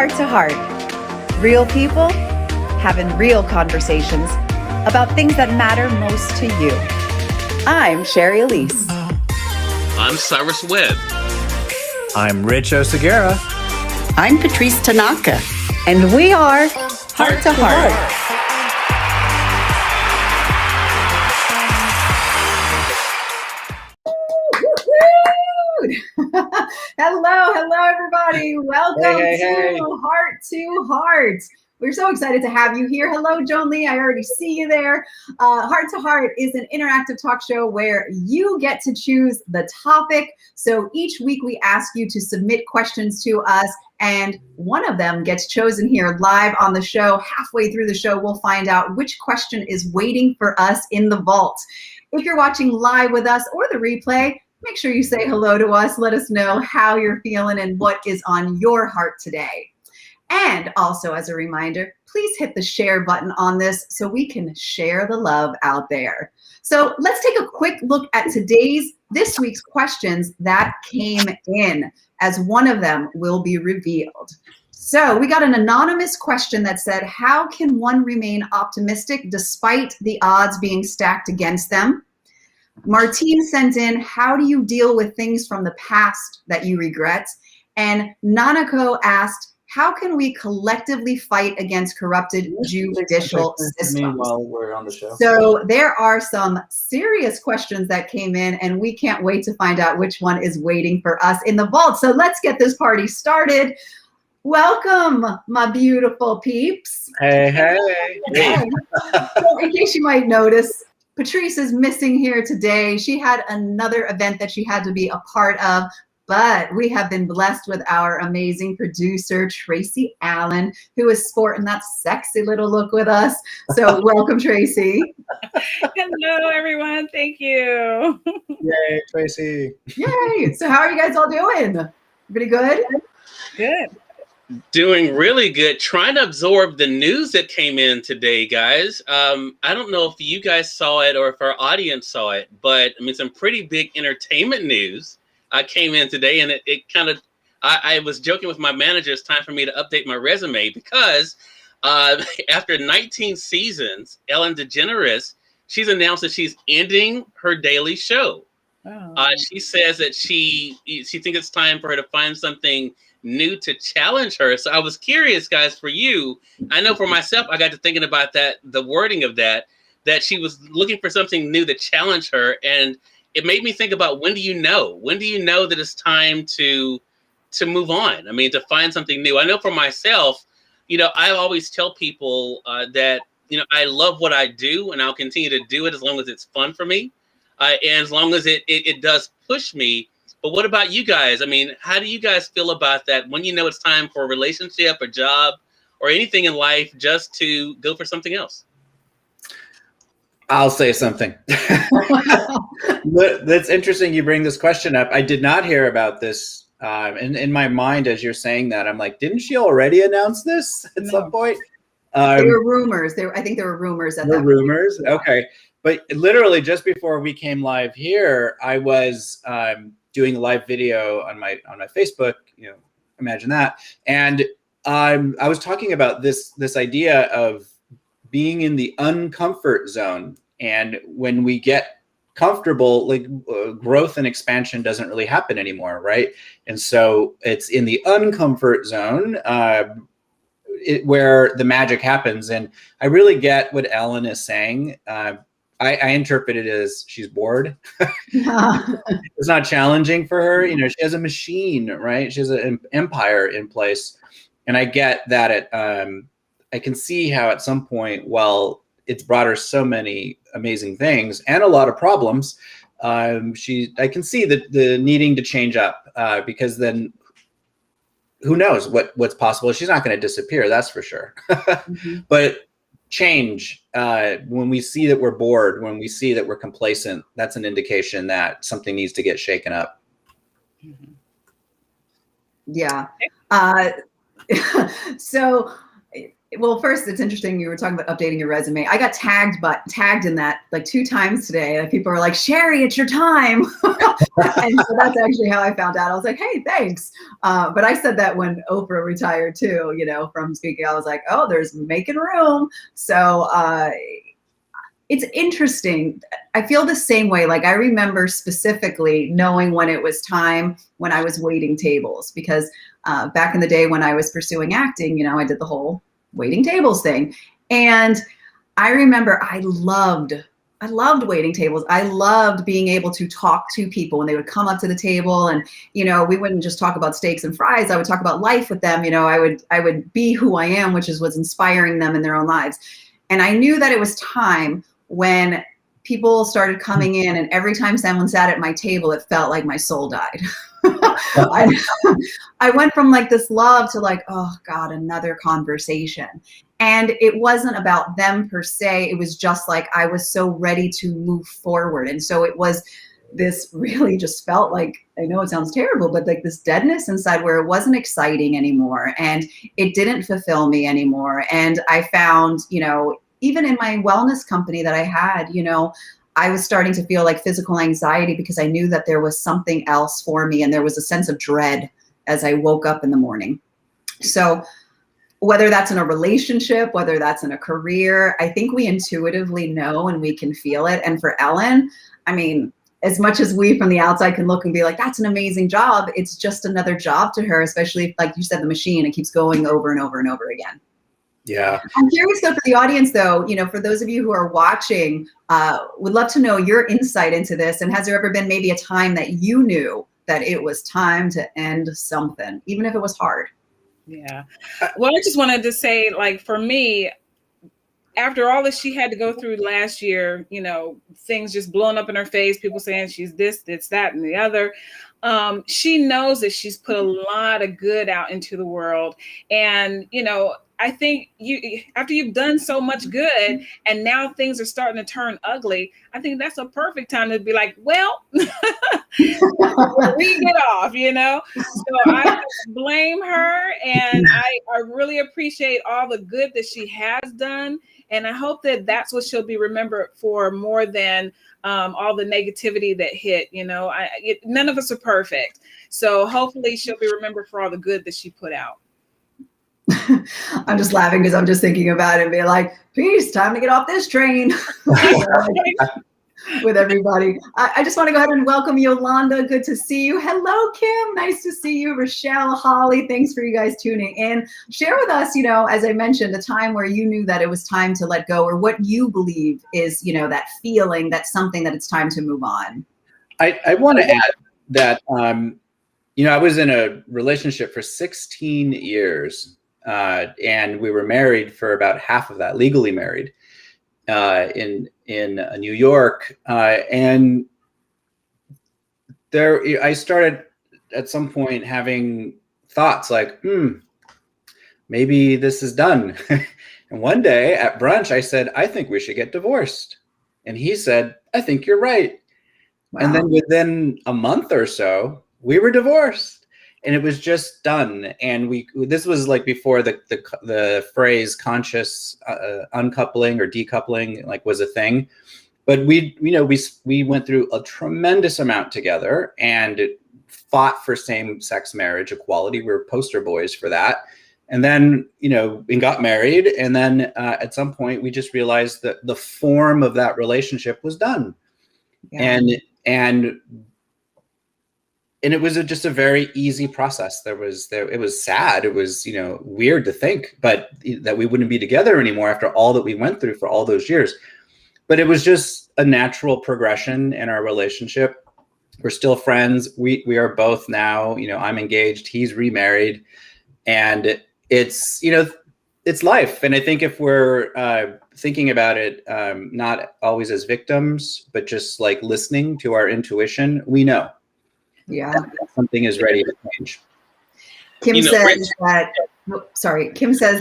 Heart to Heart. Real people having real conversations about things that matter most to you. I'm Sherry Elise. I'm Cyrus Webb. I'm Rich Oseguera. I'm Patrice Tanaka. And we are Heart to Heart. Hello, everybody. Welcome to Heart to Heart. We're so excited to have you here. Hello, Joan Lee. I already see you there. Heart to Heart is an interactive talk show where you get to choose the topic. So each week we ask you to submit questions to us, and one of them gets chosen here live on the show. Halfway through the show, we'll find out which question is waiting for us in the vault. If you're watching live with us or the replay, make sure you say hello to us. Let us know how you're feeling and what is on your heart today. And also, as a reminder, please hit the share button on this so we can share the love out there. So let's take a quick look at this week's questions that came in, as one of them will be revealed. So we got an anonymous question that said, how can one remain optimistic despite the odds being stacked against them? Martine sent in, how do you deal with things from the past that you regret? And Nanako asked, how can we collectively fight against corrupted judicial systems? While we're on the show. So there are some serious questions that came in, and we can't wait to find out which one is waiting for us in the vault. So let's get this party started. Welcome, my beautiful peeps. Hey. So in case you might notice, Patrice is missing here today. She had another event that she had to be a part of, but we have been blessed with our amazing producer, Tracy Allen, who is sporting that sexy little look with us. So welcome, Tracy. Hello, everyone. Thank you. Yay, Tracy. Yay. So how are you guys all doing? Pretty good? Good. Doing really good. Trying to absorb the news that came in today, guys. I don't know if you guys saw it or if our audience saw it, but I mean, some pretty big entertainment news came in today, and it kind of, I was joking with my manager, it's time for me to update my resume because after 19 seasons, Ellen DeGeneres, she's announced that she's ending her daily show. Oh. She says that she thinks it's time for her to find something new to challenge her. So I was curious, guys, for you. I know for myself, I got to thinking about that, the wording of that she was looking for something new to challenge her. And it made me think about, when do you know that it's time to move on? I mean, to find something new. I know for myself, I always tell people that, I love what I do and I'll continue to do it as long as it's fun for me. And as long as it does push me. But what about you guys? I mean, how do you guys feel about that when you know it's time for a relationship, a job, or anything in life just to go for something else? I'll say something. That's interesting you bring this question up. I did not hear about this. In my mind, as you're saying that, I'm like, didn't she already announce this at some point? There were rumors. I think there were rumors at that point. Rumors? Okay. But literally just before we came live here, I was doing a live video on my Facebook, imagine that. And I was talking about this idea of being in the uncomfort zone. And when we get comfortable, like growth and expansion doesn't really happen anymore, right? And so it's in the uncomfort zone where the magic happens. And I really get what Ellen is saying. I interpret it as she's bored. It's not challenging for her. She has a machine, right? She has an empire in place. And I get that I can see how at some point, while it's brought her so many amazing things and a lot of problems, I can see the needing to change up because then who knows what's possible. She's not going to disappear, that's for sure. Mm-hmm. But change, when we see that we're bored, when we see that we're complacent, that's an indication that something needs to get shaken up. Yeah. So Well, first, it's interesting. You were talking about updating your resume. I got tagged in that like 2 times today. Like people were like, Sherry, it's your time. And so that's actually how I found out. I was like, hey, thanks. But I said that when Oprah retired too, from speaking. I was like, oh, there's making room. So it's interesting. I feel the same way. Like I remember specifically knowing when it was time when I was waiting tables, because back in the day when I was pursuing acting, I did the whole waiting tables thing. And I remember I loved waiting tables. I loved being able to talk to people when they would come up to the table, and we wouldn't just talk about steaks and fries. I would talk about life with them. I would be who I am, which is what's inspiring them in their own lives. And I knew that it was time when people started coming in, and every time someone sat at my table, it felt like my soul died. I went from like this love to like, oh God, another conversation. And it wasn't about them per se. It was just like, I was so ready to move forward. And so it was this really just felt like, I know it sounds terrible, but like this deadness inside where it wasn't exciting anymore. And it didn't fulfill me anymore. And I found, even in my wellness company that I had, I was starting to feel like physical anxiety because I knew that there was something else for me, and there was a sense of dread as I woke up in the morning. So whether that's in a relationship, whether that's in a career, I think we intuitively know and we can feel it. And for Ellen, I mean, as much as we from the outside can look and be like, that's an amazing job, it's just another job to her, especially if, like you said, the machine, it keeps going over and over and over again. Yeah. I'm curious though, for the audience though, for those of you who are watching, would love to know your insight into this. And has there ever been maybe a time that you knew that it was time to end something, even if it was hard? Yeah. Well, I just wanted to say, like, for me, after all that she had to go through last year, things just blowing up in her face, people saying she's this, that, and the other. She knows that she's put a lot of good out into the world. And, I think after you've done so much good and now things are starting to turn ugly, I think that's a perfect time to be like, well, we get off, So I blame her, and I really appreciate all the good that she has done. And I hope that that's what she'll be remembered for more than all the negativity that hit. None of us are perfect. So hopefully she'll be remembered for all the good that she put out. I'm just laughing because I'm just thinking about it and being like, peace, time to get off this train with everybody. I just want to go ahead and welcome Yolanda. Good to see you. Hello, Kim. Nice to see you. Rochelle, Holly, thanks for you guys tuning in. Share with us, as I mentioned, a time where you knew that it was time to let go, or what you believe is, that feeling, that's something that it's time to move on. I want to add that, I was in a relationship for 16 years. And we were married for about half of that, legally married, in New York. And I started at some point having thoughts like, maybe this is done. And one day at brunch, I said, I think we should get divorced. And he said, I think you're right. Wow. And then within a month or so, we were divorced. And it was just done. And this was like before the phrase conscious uncoupling or decoupling was a thing. But we went through a tremendous amount together and fought for same-sex marriage equality. We were poster boys for that. And then, we got married. And then at some point we just realized that the form of that relationship was done. Yeah. And it was just a very easy process. It was sad. It was, weird to think, but that we wouldn't be together anymore after all that we went through for all those years. But it was just a natural progression in our relationship. We're still friends. We are both now, I'm engaged, he's remarried, and it's, it's life. And I think if we're thinking about it, not always as victims, but just like listening to our intuition, we know. Yeah, something is ready to change. Kim says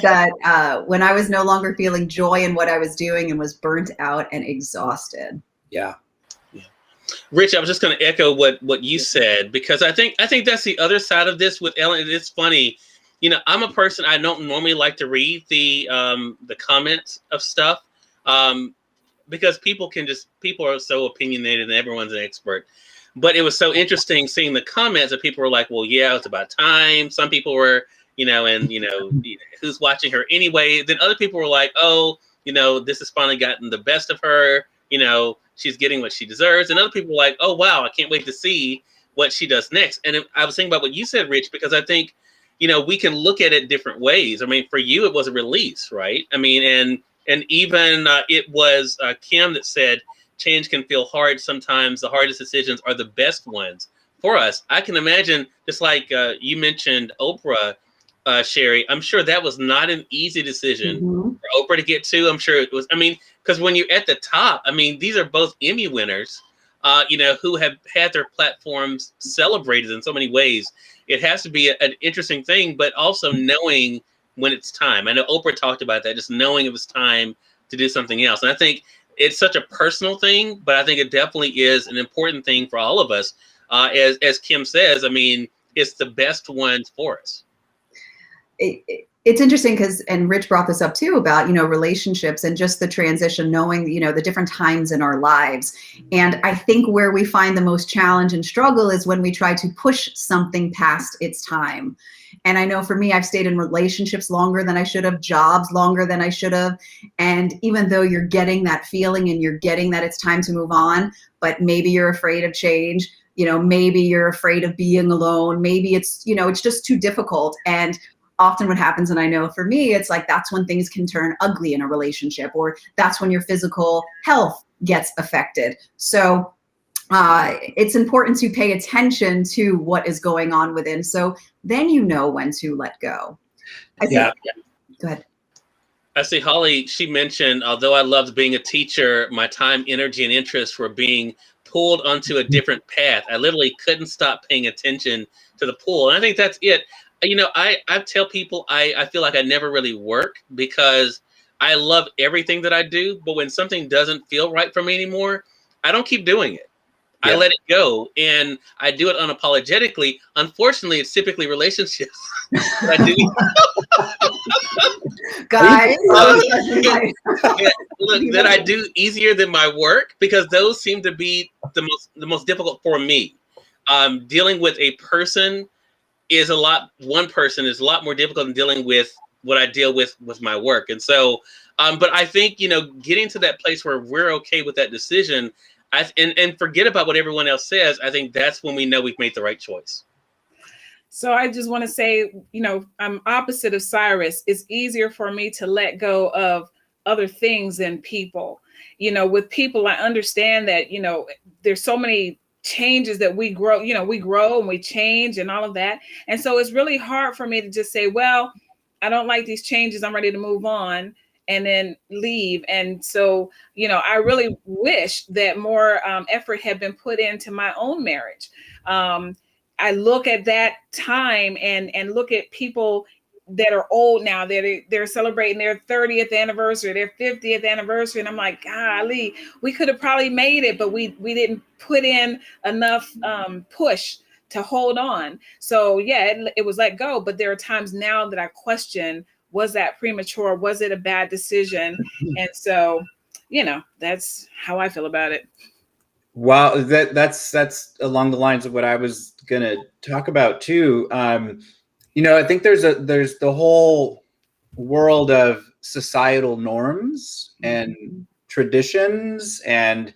that when I was no longer feeling joy in what I was doing and was burnt out and exhausted. Yeah. Rich, I was just going to echo what you said, because I think that's the other side of this with Ellen. It's funny, you know, I'm a person, I don't normally like to read the comments of stuff, because people are so opinionated and everyone's an expert. But it was so interesting seeing the comments that people were like, well, yeah, it's about time. Some people were, you know, and, you know, who's watching her anyway? Then other people were like, oh, you know, this has finally gotten the best of her. You know, she's getting what she deserves. And other people were like, oh, wow, I can't wait to see what she does next. And I was thinking about what you said, Rich, because I think, you know, we can look at it different ways. I mean, for you, it was a release, right? I mean, and even it was Kim that said, change can feel hard. Sometimes the hardest decisions are the best ones for us. I can imagine, just like you mentioned Oprah, Sherry, I'm sure that was not an easy decision for Oprah to get to. I'm sure it was. I mean, because when you're at the top, I mean, these are both Emmy winners, you know, who have had their platforms celebrated in so many ways. It has to be an interesting thing, but also knowing when it's time. I know Oprah talked about that, just knowing it was time to do something else. And I think it's such a personal thing, but I think it definitely is an important thing for all of us. As Kim says, I mean, it's the best ones for us. It's interesting because, and Rich brought this up too, about, you know, relationships and just the transition, knowing, you know, the different times in our lives. And I think where we find the most challenge and struggle is when we try to push something past its time. And I know for me, I've stayed in relationships longer than I should have, jobs longer than I should have. And even though you're getting that feeling and you're getting that it's time to move on, but maybe you're afraid of change, you know, maybe you're afraid of being alone, maybe it's, you know, it's just too difficult. And often what happens, and I know for me, it's like that's when things can turn ugly in a relationship, or that's when your physical health gets affected. So it's important to pay attention to what is going on within. So then you know when to let go. Go ahead. I see Holly, she mentioned, although I loved being a teacher, my time, energy, and interest were being pulled onto a different path. I literally couldn't stop paying attention to the pull. And I think that's it. You know, I tell people I feel like I never really work because I love everything that I do. But when something doesn't feel right for me anymore, I don't keep doing it. Yeah. I let it go, and I do it unapologetically. Unfortunately, it's typically relationships that I do. Guys, look, that I do easier than my work, because those seem to be the most difficult for me. Dealing with a person one person is a lot more difficult than dealing with what I deal with my work. And so, but I think, you know, getting to that place where we're okay with that decision, and forget about what everyone else says, I think that's when we know we've made the right choice. So I just want to say, you know, I'm opposite of Cyrus. It's easier for me to let go of other things than people. You know, with people, I understand that, you know, there's so many changes that we grow and we change and all of that. And so it's really hard for me to just say, well, I don't like these changes, I'm ready to move on, and then leave. And so, you know, I really wish that more effort had been put into my own marriage. I look at that time and look at people that are old now, they're celebrating their 30th anniversary, their 50th anniversary. And I'm like, golly, we could have probably made it, but we didn't put in enough push to hold on. So yeah, it was let go. But there are times now that I question, was that premature? Was it a bad decision? And so, you know, that's how I feel about it. Wow, that's along the lines of what I was gonna talk about too. You know, I think there's the whole world of societal norms and traditions and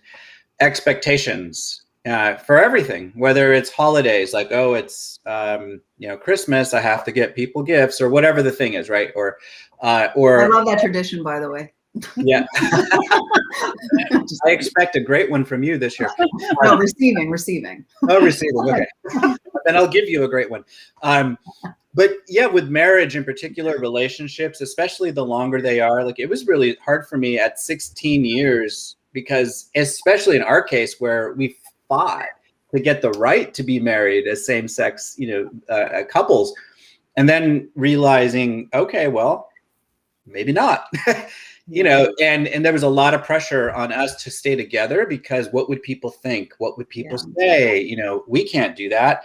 expectations for everything, whether it's holidays, like, oh, it's, you know, Christmas, I have to get people gifts, or whatever the thing is, right? Or I love that tradition, by the way. Yeah. I expect a great one from you this year. No, receiving. Oh, receiving. Okay. Then I'll give you a great one. But yeah, with marriage in particular, relationships, especially the longer they are, like, it was really hard for me at 16 years, because especially in our case where we fought to get the right to be married as same-sex, you know, couples, and then realizing, okay, well, maybe not. You know, and there was a lot of pressure on us to stay together, because what would people think? What would people say? You know, we can't do that.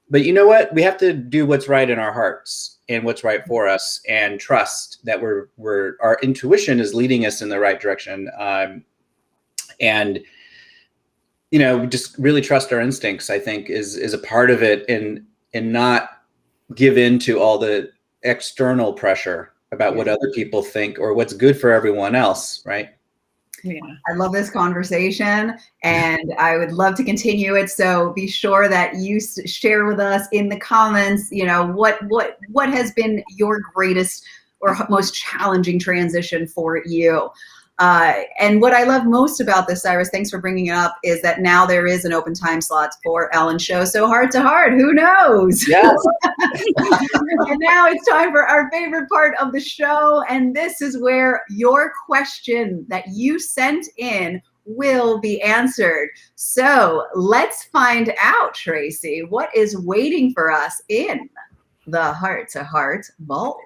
But you know what? We have to do what's right in our hearts. and what's right for us, and trust that our intuition is leading us in the right direction. And just really trust our instincts, I think is a part of it, and not give in to all the external pressure about what other people think or what's good for everyone else, right? Yeah. I love this conversation, and I would love to continue it. So be sure that you share with us in the comments, what has been your greatest or most challenging transition for you. And what I love most about this, Cyrus, thanks for bringing it up, is that now there is an open time slot for Ellen Show. So Heart to Heart, who knows? Yes. And now it's time for our favorite part of the show. And this is where your question that you sent in will be answered. So let's find out, Tracy, what is waiting for us in the Heart to Heart Vault.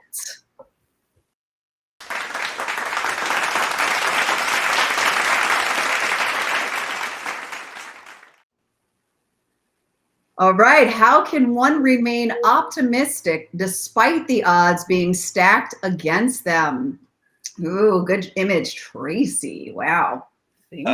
All right. How can one remain optimistic despite the odds being stacked against them? Ooh, good image, Tracy. Wow. And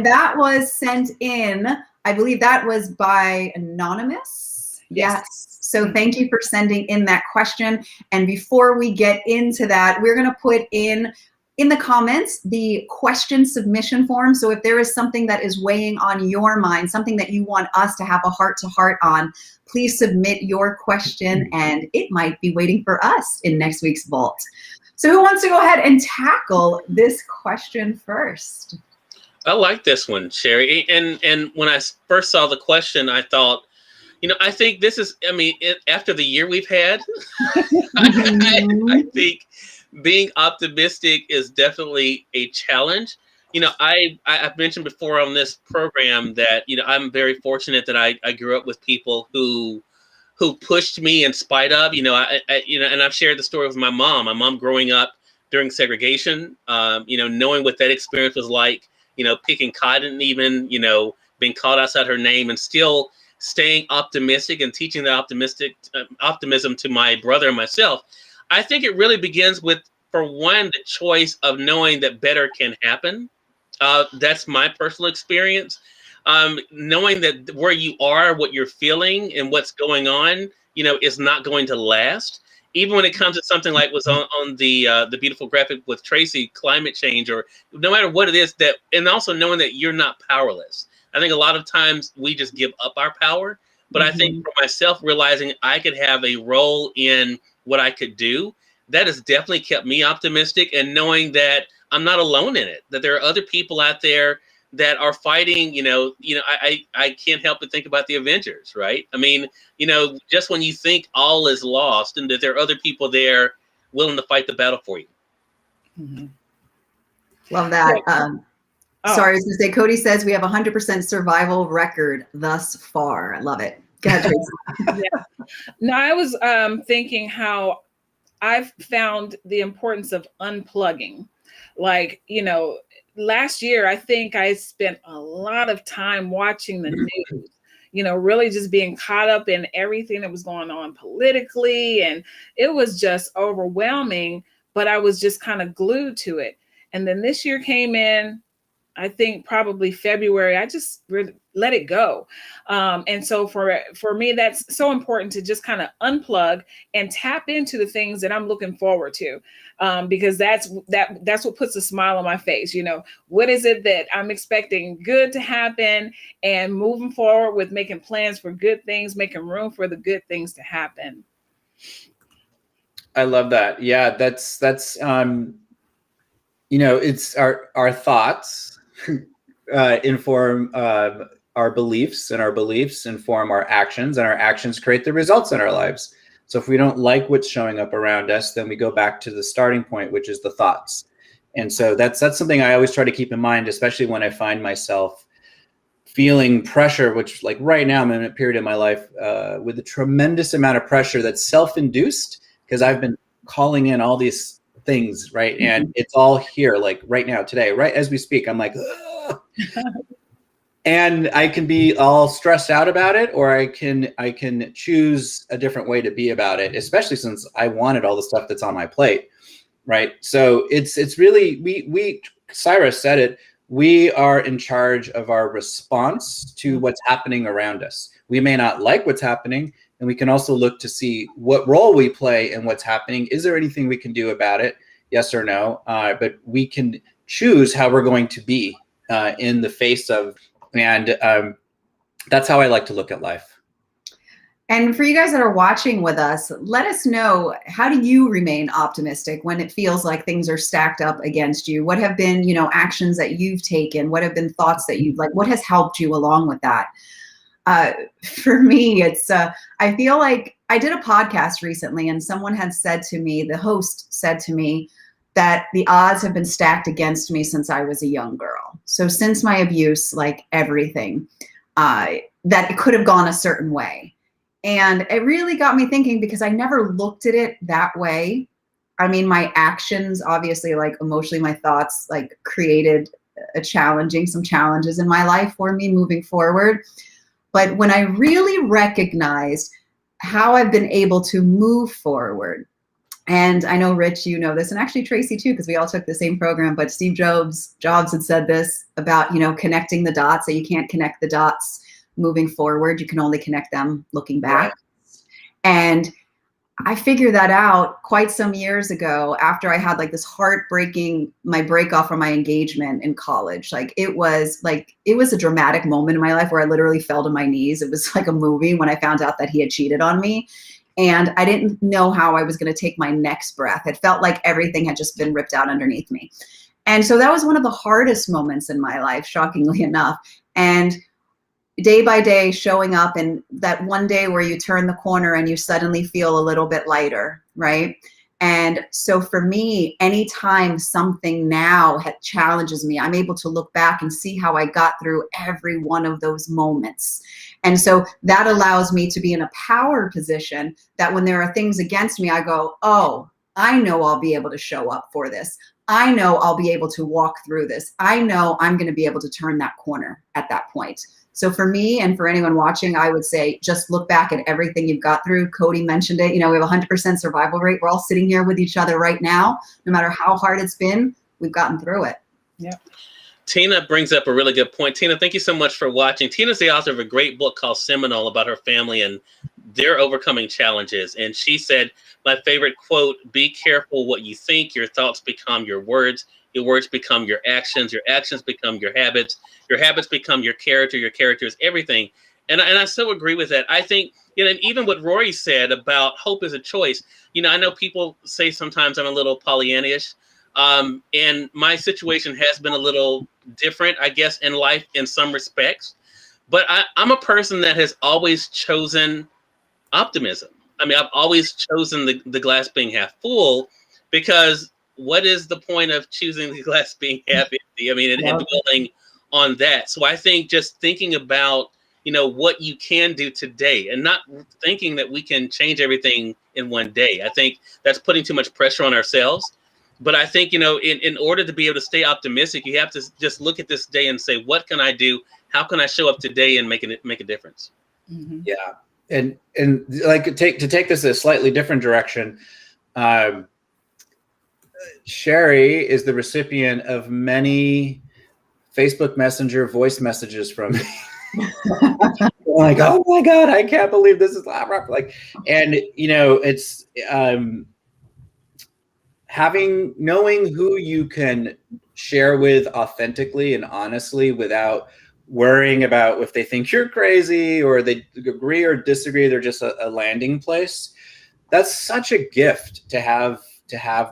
that was sent in, I believe that was by Anonymous. Yes. So thank you for sending in that question. And before we get into that, we're going to put in the comments the question submission form. So if there is something that is weighing on your mind, something that you want us to have a heart to heart on, please submit your question, and it might be waiting for us in next week's Vault. So who wants to go ahead and tackle this question first? I like this one, Sherry. And when I first saw the question, I thought, I think this is, after the year we've had, I think being optimistic is definitely a challenge. I've mentioned before on this program that, I'm very fortunate that I grew up with people who pushed me in spite of, and I've shared the story with my mom growing up during segregation, knowing what that experience was like, picking cotton, even, being called outside her name, and still staying optimistic and teaching the optimism to my brother and myself. I think it really begins with, for one, the choice of knowing that better can happen. That's my personal experience. Knowing that where you are, what you're feeling, and what's going on, is not going to last. Even when it comes to something like was on the beautiful graphic with Tracy, climate change, or no matter what it is, and also knowing that you're not powerless. I think a lot of times we just give up our power. But I think for myself, realizing I could have a role in what I could do, that has definitely kept me optimistic, and knowing that I'm not alone in it, that there are other people out there that are fighting. I can't help but think about the Avengers, right? Just when you think all is lost, and that there are other people there willing to fight the battle for you. Mm-hmm. Love that. Sorry, I was going to say, Cody says we have 100% survival record thus far. I love it. Go ahead, Tracy. Yeah. No, I was thinking how I've found the importance of unplugging. Last year, I think I spent a lot of time watching the news, really just being caught up in everything that was going on politically. And it was just overwhelming, but I was just kind of glued to it. And then this year came in, I think probably February, I just let it go. And so for me, that's so important to just kind of unplug and tap into the things that I'm looking forward to, because that's what puts a smile on my face. What is it that I'm expecting good to happen, and moving forward with making plans for good things, making room for the good things to happen. I love that. Yeah, that's it's our thoughts inform our beliefs, and our beliefs inform our actions, and our actions create the results in our lives. So if we don't like what's showing up around us, then we go back to the starting point, which is the thoughts. And so that's something I always try to keep in mind, especially when I find myself feeling pressure, which, like right now, I'm in a period in my life with a tremendous amount of pressure that's self-induced, because I've been calling in all these things, right? And it's all here, like right now, today, right as we speak. I'm like, And I can be all stressed out about it, or I can choose a different way to be about it, especially since I wanted all the stuff that's on my plate, right? So it's really, we Cyrus said it, we are in charge of our response to what's happening around us. We may not like what's happening, and we can also look to see what role we play in what's happening. Is there anything we can do about it? Yes or no? But we can choose how we're going to be in the face of, and that's how I like to look at life. And for you guys that are watching with us, let us know, how do you remain optimistic when it feels like things are stacked up against you? What have been, actions that you've taken? What have been thoughts that you've what has helped you along with that? For me, it's, I feel like I did a podcast recently, and someone had said to me, the host said to me, that the odds have been stacked against me since I was a young girl. So since my abuse, like everything, that it could have gone a certain way. And it really got me thinking, because I never looked at it that way. I mean, my actions, obviously, like emotionally, my thoughts like created some challenges in my life for me moving forward. But when I really recognized how I've been able to move forward, and I know, Rich, you know this, and actually Tracy too, because we all took the same program, but Steve Jobs had said this about, connecting the dots, that you can't connect the dots moving forward. You can only connect them looking back. Right. And I figured that out quite some years ago, after I had like this my break off from my engagement in college. It was a dramatic moment in my life where I literally fell to my knees. It was like a movie when I found out that he had cheated on me. And I didn't know how I was going to take my next breath. It felt like everything had just been ripped out underneath me. And so that was one of the hardest moments in my life, shockingly enough. And day by day, showing up, and that one day where you turn the corner and you suddenly feel a little bit lighter, right? And so for me, anytime something now challenges me, I'm able to look back and see how I got through every one of those moments. And so that allows me to be in a power position that when there are things against me, I go, oh, I know I'll be able to show up for this. I know I'll be able to walk through this. I know I'm going to be able to turn that corner at that point. So for me, and for anyone watching, I would say just look back at everything you've got through. Cody mentioned it. We have a 100% survival rate. We're all sitting here with each other right now. No matter how hard it's been, we've gotten through it. Yeah. Tina brings up a really good point. Tina, thank you so much for watching. Tina's the author of a great book called Seminole, about her family and their overcoming challenges. And she said, my favorite quote, be careful what you think. Your thoughts become your words become your actions become your habits become your character is everything. And I so agree with that. I think, and even what Rory said about hope is a choice. I know people say sometimes I'm a little Pollyannish. And my situation has been a little different, I guess, in life in some respects. But I'm a person that has always chosen optimism. I mean, I've always chosen the glass being half full, because what is the point of choosing the glass being half empty? I mean, and dwelling on that. So I think just thinking about, what you can do today, and not thinking that we can change everything in one day. I think that's putting too much pressure on ourselves. But I think, in order to be able to stay optimistic, you have to just look at this day and say, what can I do? How can I show up today and make a difference? Mm-hmm. Yeah. And like to take this a slightly different direction. Sherry is the recipient of many Facebook Messenger voice messages from me. Like, oh my God, I can't believe this is like, and it's knowing who you can share with authentically and honestly without worrying about if they think you're crazy or they agree or disagree. They're just a landing place. That's such a gift to have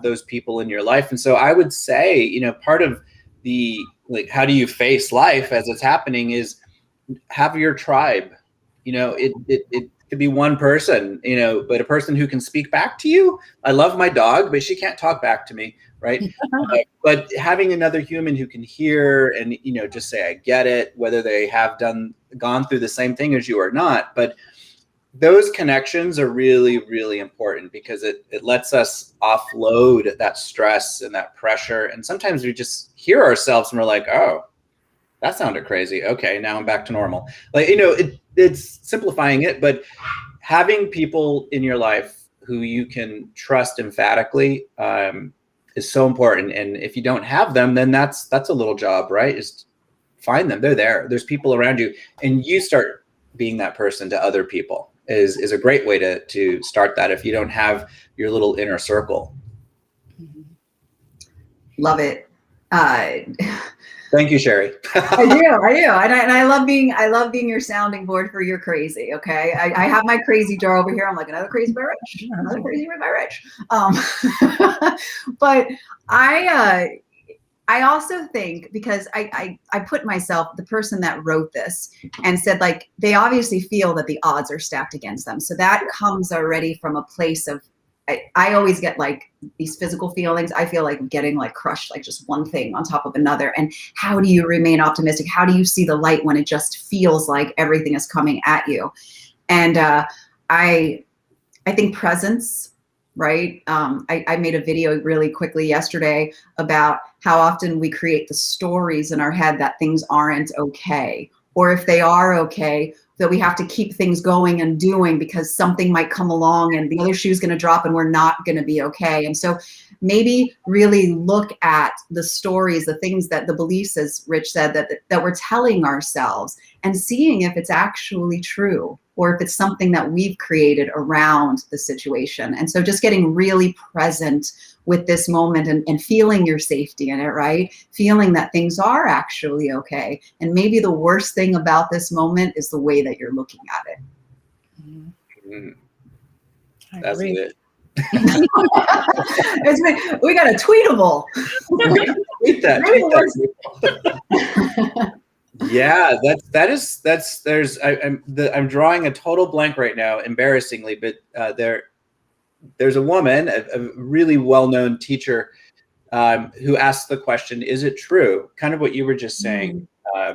those people in your life. And so I would say, part of the, how do you face life as it's happening is have your tribe. It could be one person, but a person who can speak back to you. I love my dog, but she can't talk back to me, right? But having another human who can hear and, just say, I get it, whether they have gone through the same thing as you or not. But those connections are really, really important, because it lets us offload that stress and that pressure. And sometimes we just hear ourselves and we're like, oh, That sounded crazy. Okay, now I'm back to normal. Like, you know, it's simplifying it, but having people in your life who you can trust emphatically is so important. And if you don't have them, then that's a little job, right? Just find them. They're there. There's people around you, and you start being that person to other people is a great way to start that if you don't have your little inner circle. Love it. Thank you, Sherry. I do, and I love being your sounding board for your crazy. Okay, I have my crazy jar over here. I'm like, another crazy by Rich, another crazy by Rich. But I also think, because I put myself, the person that wrote this, and said, like, they obviously feel that the odds are stacked against them. So that comes already from a place of, I always get like these physical feelings. I feel like getting like crushed, like just one thing on top of another. And how do you remain optimistic? How do you see the light when it just feels like everything is coming at you? And I think presence, right? I made a video really quickly yesterday about how often we create the stories in our head that things aren't okay, or if they are okay, that we have to keep things going and doing because something might come along and the other shoe's going to drop and we're not going to be okay. And so maybe really look at the stories, the things, that the beliefs, as Rich said, that we're telling ourselves, and seeing if it's actually true or if it's something that we've created around the situation. And so just getting really present with this moment and feeling your safety in it, right? Feeling that things are actually okay. And maybe the worst thing about this moment is the way that you're looking at it. Mm-hmm. That's it. We got a tweetable. Tweet that. Yeah, I'm drawing a total blank right now, embarrassingly, but there's a woman, a really well-known teacher, who asked the question, is it true? Kind of what you were just saying,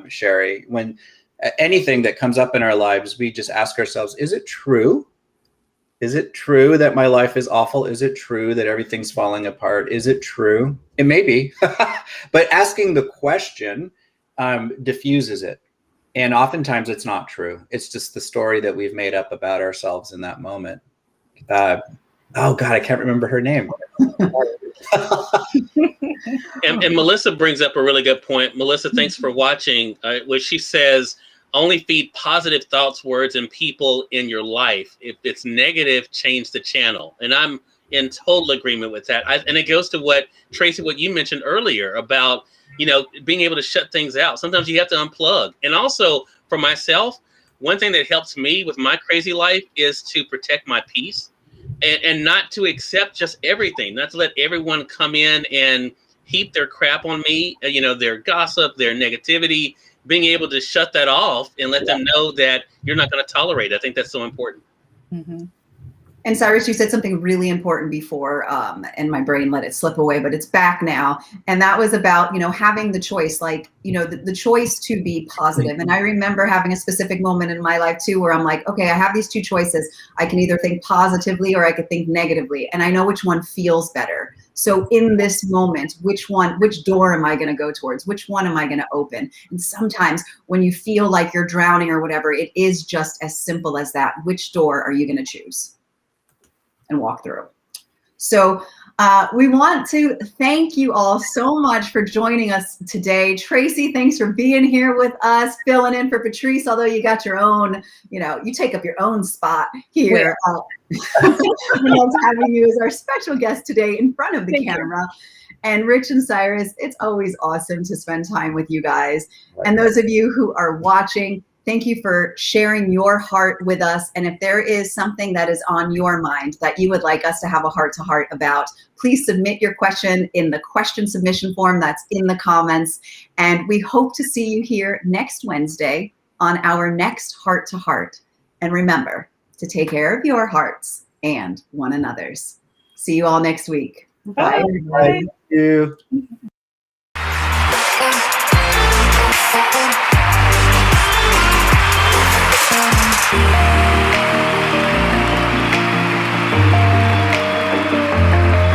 Sherry, when anything that comes up in our lives, we just ask ourselves, is it true? Is it true that my life is awful? Is it true that everything's falling apart? Is it true? It may be, but asking the question diffuses it. And oftentimes it's not true. It's just the story that we've made up about ourselves in that moment. Oh God, I can't remember her name. and Melissa brings up a really good point. Melissa, thanks for watching. Where she says, only feed positive thoughts, words, and people in your life. If it's negative, change the channel. And I'm in total agreement with that. And it goes to what, Tracy, what you mentioned earlier about, you know, being able to shut things out. Sometimes you have to unplug. And also for myself, one thing that helps me with my crazy life is to protect my peace and not to accept just everything, not to let everyone come in and heap their crap on me, you know, their gossip, their negativity, being able to shut that off and let them know that you're not going to tolerate it. I think that's so important. Mm-hmm. And Cyrus, you said something really important before, and my brain let it slip away, but it's back now. And that was about, you know, having the choice, like, you know, the choice to be positive. And I remember having a specific moment in my life too, where I'm like, okay, I have these two choices. I can either think positively or I could think negatively. And I know which one feels better. So in this moment, which door am I going to go towards? Which one am I going to open? And sometimes when you feel like you're drowning or whatever, it is just as simple as that. Which door are you going to choose and walk through? So we want to thank you all so much for joining us today. Tracy, thanks for being here with us, filling in for Patrice, although you got your own, you know, you take up your own spot here. Having you as our special guest today in front of the camera. And Rich and Cyrus, it's always awesome to spend time with you guys. And those of you who are watching, thank you for sharing your heart with us. And if there is something that is on your mind that you would like us to have a heart-to-heart about, please submit your question in the question submission form that's in the comments. And we hope to see you here next Wednesday on our next Heart-to-Heart. And remember to take care of your hearts and one another's. See you all next week. Bye. Bye. Thank you.